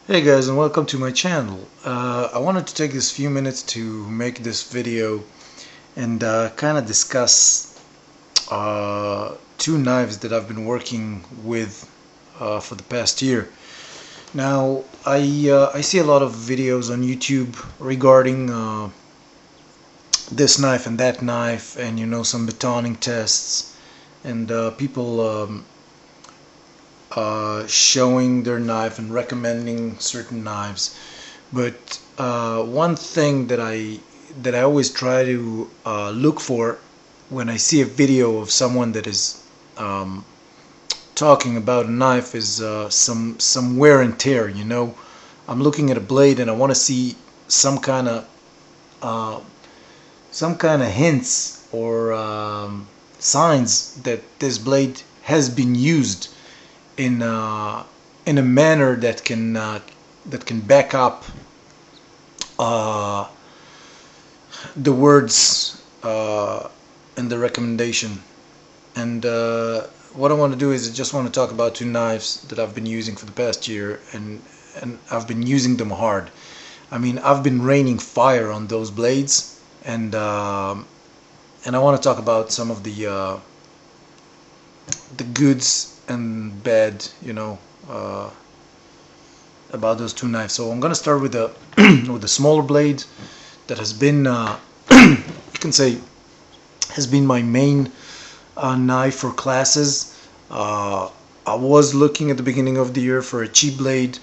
Hey guys, and welcome to my channel. I wanted to take this few minutes to make this video and kind of discuss two knives that I've been working with for the past year. Now, I see a lot of videos on YouTube regarding this knife and that knife, and some batoning tests, and people showing their knife and recommending certain knives. But one thing that I always try to look for when I see a video of someone that is talking about a knife is some wear and tear. I'm looking at a blade and I want to see some kind of uh, hints or signs that this blade has been used in a manner that can back up uh, the words and the recommendation. And what I want to do is I just want to talk about two knives that I've been using for the past year, and I've been using them hard. I mean, I've been raining fire on those blades, and I want to talk about some of the goods and bad, about those two knives. So I'm gonna start with the with the smaller blade that has been, you can say, has been my main knife for classes. I was looking at the beginning of the year for a cheap blade,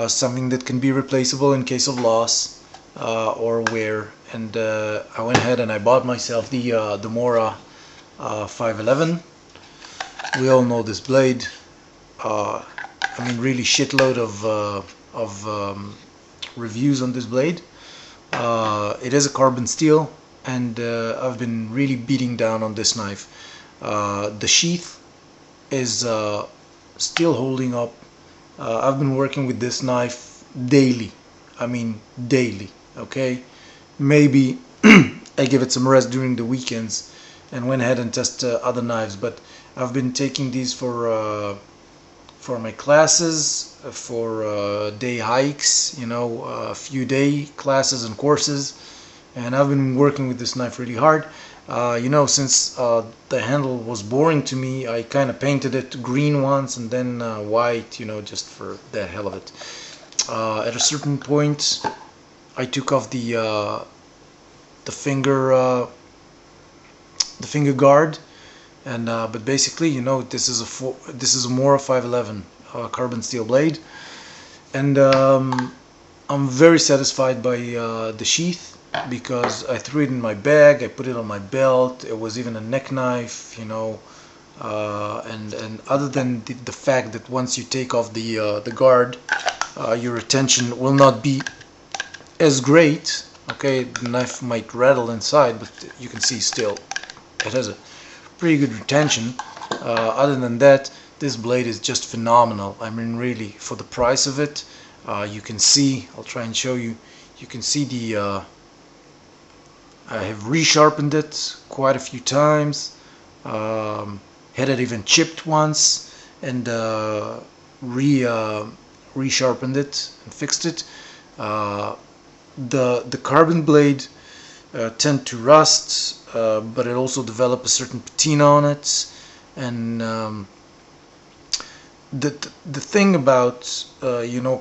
something that can be replaceable in case of loss or wear, and I went ahead and I bought myself the Mora 511. We all know this blade. I mean, really shitload of reviews on this blade. It is a carbon steel, and I've been really beating down on this knife. The sheath is still holding up. I've been working with this knife daily. I mean, daily. Okay, maybe I give it some rest during the weekends and went ahead and tested other knives, but I've been taking these for my classes, for day hikes, a few day classes and courses, and I've been working with this knife really hard. Since the handle was boring to me, I kind of painted it green once and then white, just for the hell of it. At a certain point, I took off the finger guard, and but basically, this is a Mora 511 carbon steel blade, and I'm very satisfied by the sheath, because I threw it in my bag, I put it on my belt. It was even a neck knife, and other than the fact that once you take off the guard, your retention will not be as great. Okay, the knife might rattle inside, but you can see still it has a pretty good retention. Other than that, this blade is just phenomenal. I mean, really, for the price of it, you can see, I'll try and show you, you can see I have resharpened it quite a few times, had it even chipped once, and resharpened it and fixed it. The carbon blade tend to rust, but it also develop a certain patina on it, and the thing about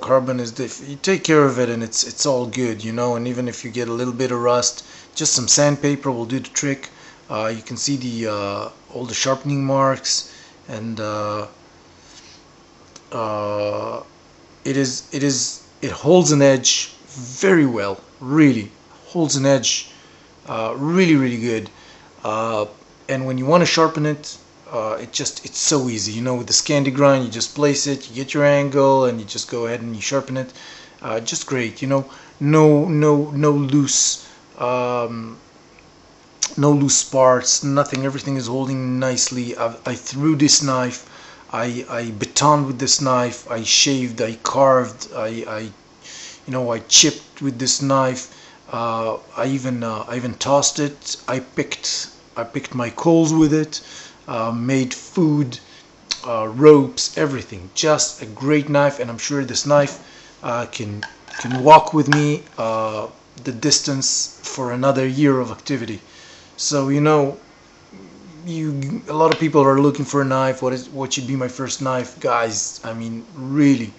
carbon is that if you take care of it, and it's all good, and even if you get a little bit of rust, just some sandpaper will do the trick. You can see all the sharpening marks, and it holds an edge very well. Really holds an edge really good, and when you want to sharpen it, it's so easy, with the Scandi grind. You just place it, you get your angle, and you just go ahead and you sharpen it. Just great, no loose no loose parts, nothing. Everything is holding nicely. I threw this knife, I batoned with this knife, I shaved, I carved, I chipped with this knife. I even tossed it. I picked my coals with it. Made food, ropes, everything. Just a great knife, and I'm sure this knife can walk with me the distance for another year of activity. So you know, a lot of people are looking for a knife. What should be my first knife, guys? I mean, really,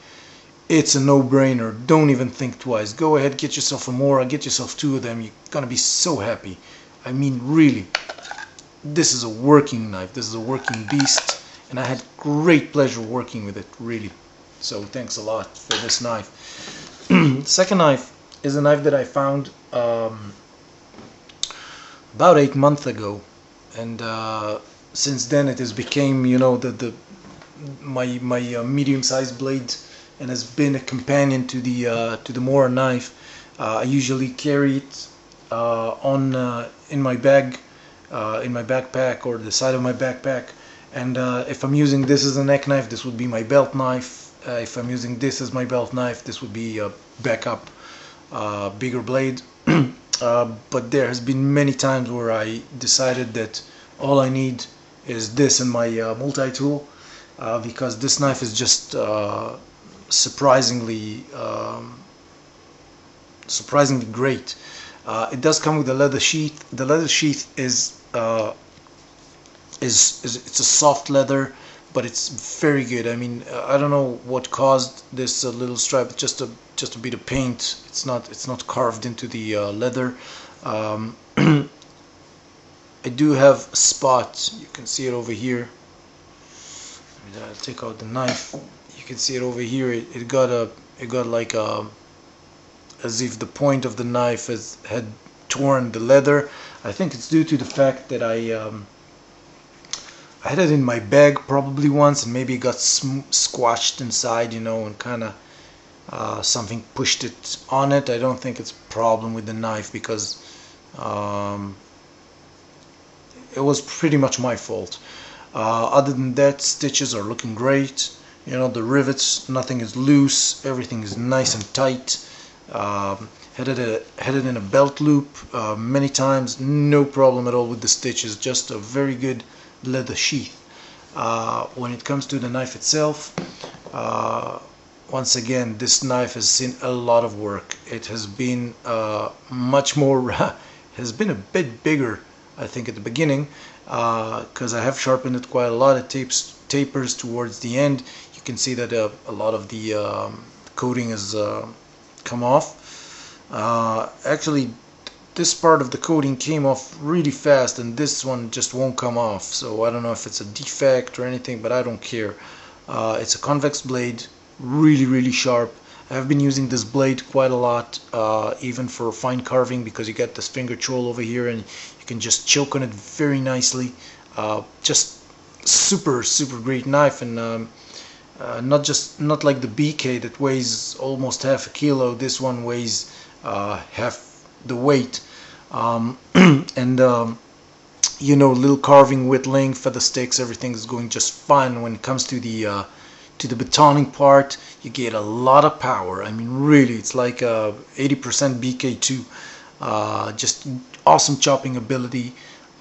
it's a no-brainer. Don't even think twice. Go ahead, get yourself a Mora, get yourself two of them. You're gonna be so happy. I mean, really, this is a working knife. This is a working beast, and I had great pleasure working with it, really. So thanks a lot for this knife. Second knife is a knife that I found about 8 months ago, and since then it has became, you know, my medium-sized blade, and has been a companion to the Mora knife. I usually carry it in my bag, in my backpack, or the side of my backpack. And if I'm using this as a neck knife, this would be my belt knife. If I'm using this as my belt knife, this would be a backup, bigger blade. But there has been many times where I decided that all I need is this and my multi-tool, because this knife is just surprisingly great. It does come with a leather sheath. The leather sheath is it's a soft leather, but it's very good. I mean, I don't know what caused this little stripe. Just a bit of paint. It's not carved into the leather. I do have a spot. You can see it over here. I'll take out the knife. You can see it over here. It got like as if the point of the knife had torn the leather. I think it's due to the fact that I had it in my bag probably once, and maybe it got squashed inside, you know, and kind of something pushed it on it. I don't think it's a problem with the knife, because it was pretty much my fault. Other than that, stitches are looking great. You know, the rivets, nothing is loose, everything is nice and tight. Had it in a belt loop many times, no problem at all with the stitches. Just a very good leather sheath. When it comes to the knife itself, once again, this knife has seen a lot of work. It has been much more, has been a bit bigger, I think, at the beginning, because I have sharpened it quite a lot. It tapers towards the end. You can see that a lot of the coating has come off. Actually, this part of the coating came off really fast, and this one just won't come off. So I don't know if it's a defect or anything, but I don't care. It's a convex blade, really sharp. I've been using this blade quite a lot, even for fine carving, because you get this finger choil over here, and you can just choke on it very nicely. Just super great knife, and not like the BK that weighs almost half a kilo. This one weighs half the weight, and you know, little carving, whittling, feather sticks, everything is going just fine. When it comes to the batoning part, you get a lot of power. I mean, really, it's like 80% BK2. Just awesome chopping ability,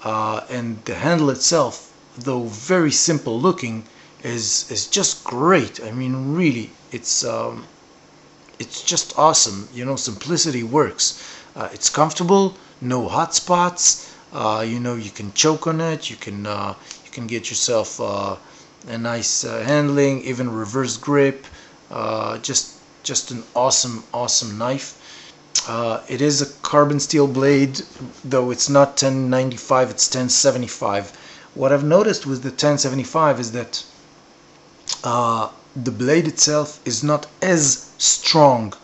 and the handle itself, though very simple looking, is just great. I mean, really, it's just awesome. You know, simplicity works. It's comfortable, no hot spots. You know, you can choke on it. You can get yourself a nice handling, even reverse grip. Just an awesome knife. It is a carbon steel blade, though it's not 1095, it's 1075. What I've noticed with the 1075 is that the blade itself is not as strong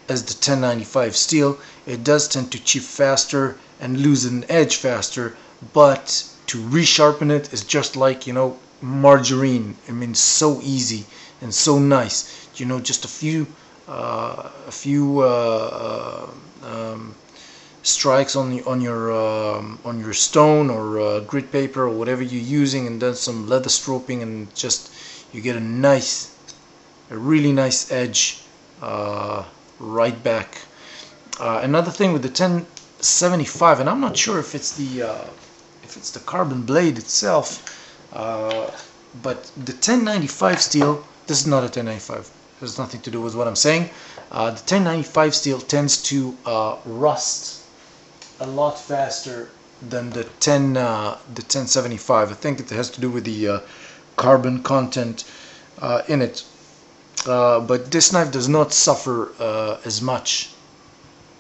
as the 1095 steel. It does tend to chip faster and lose an edge faster, but to resharpen it is just like, you know, margarine. I mean, so easy and so nice. You know, just a few strikes on your stone or grit paper or whatever you're using, and then some leather stropping, and just you get a really nice edge right back. Another thing with the 1075, and I'm not sure if it's the carbon blade itself, but the 1095 steel, this is not a 1095. has nothing to do with what I'm saying. The 1095 steel tends to rust a lot faster than the 1075. I think it has to do with the carbon content in it. But this knife does not suffer as much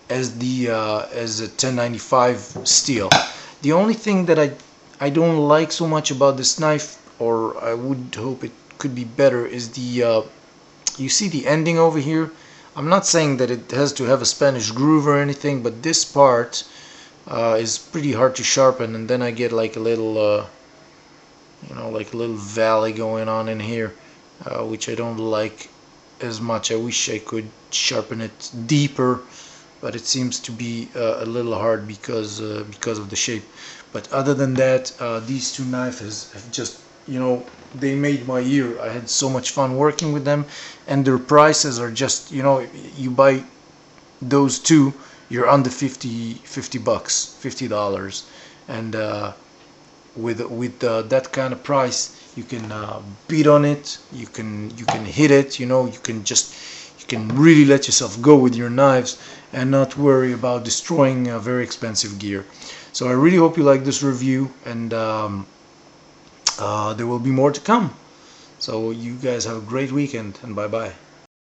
as the 1095 steel. The only thing that I don't like so much about this knife, or I would hope it could be better, is the you see the ending over here. I'm not saying that it has to have a Spanish groove or anything, but this part is pretty hard to sharpen, and then I get like a little you know, like a little valley going on in here, which I don't like as much. I wish I could sharpen it deeper, but it seems to be a little hard because of the shape. But other than that, these two knives have just, you know, they made my year. I had so much fun working with them, and their prices are just, you know, you buy those two, you're under 50 bucks, $50, and with that kind of price, you can beat on it, you can hit it, you know, you can really let yourself go with your knives and not worry about destroying very expensive gear. So I really hope you like this review, and there will be more to come. So you guys have a great weekend, and bye bye.